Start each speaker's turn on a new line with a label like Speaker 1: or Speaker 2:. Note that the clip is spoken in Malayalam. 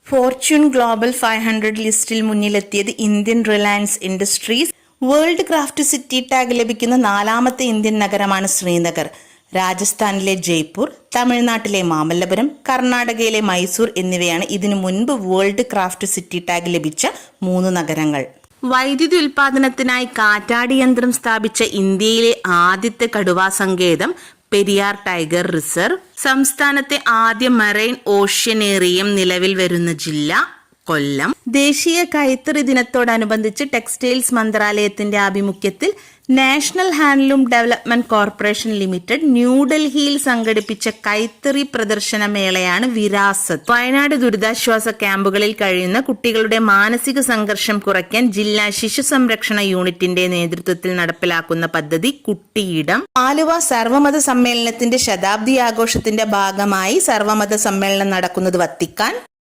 Speaker 1: ഫോർച്യൂൺ ഗ്ലോബൽ 500 ലിസ്റ്റിൽ മുന്നിലെത്തിയത് Indian Reliance Industries. World craft city tag ലഭിക്കുന്ന 4ാമത്തെ ഇന്ത്യൻ നഗരമാണ് ശ്രീനഗർ. രാജസ്ഥാനിലെ ജയ്പൂർ, തമിഴ്നാട്ടിലെ മാമല്ലപുരം, കർണാടകയിലെ മൈസൂർ എന്നിവയാണ് ഇതിനു മുൻപ് വേൾഡ് ക്രാഫ്റ്റ് സിറ്റി ടാഗ് ലഭിച്ച 3 നഗരങ്ങൾ. വൈദ്യുതി ഉൽപാദനത്തിനായി കാറ്റാടി യന്ത്രം സ്ഥാപിച്ച ഇന്ത്യയിലെ ആദ്യത്തെ കടുവാ സങ്കേതം പെരിയാർ ടൈഗർ റിസർവ്. സംസ്ഥാനത്തെ ആദ്യ മറൈൻ ഓഷ്യനേറിയം നിലവിൽ വരുന്ന ജില്ല കൊല്ലം. ദേശീയ കൈത്തറി ദിനത്തോടനുബന്ധിച്ച് ടെക്സ്റ്റൈൽസ് മന്ത്രാലയത്തിന്റെ ആഭിമുഖ്യത്തിൽ national handloom development corporation limited ന്യൂഡൽഹിയിൽ സംഘടിപ്പിച്ച കൈത്തറി പ്രദർശന മേളയാണ് വിരാസത്ത്. വയനാട് ദുരിതാശ്വാസ ക്യാമ്പുകളിൽ കഴിയുന്ന കുട്ടികളുടെ മാനസിക സംഘർഷം കുറയ്ക്കാൻ ജില്ലാ ശിശു സംരക്ഷണ യൂണിറ്റിന്റെ നേതൃത്വത്തിൽ നടപ്പിലാക്കുന്ന പദ്ധതി കുട്ടിയിടം. ആലുവ സർവമത സമ്മേളനത്തിന്റെ ശതാബ്ദി ആഘോഷത്തിന്റെ ഭാഗമായി സർവമത സമ്മേളനം നടക്കുന്നത് വത്തിക്കാൻ.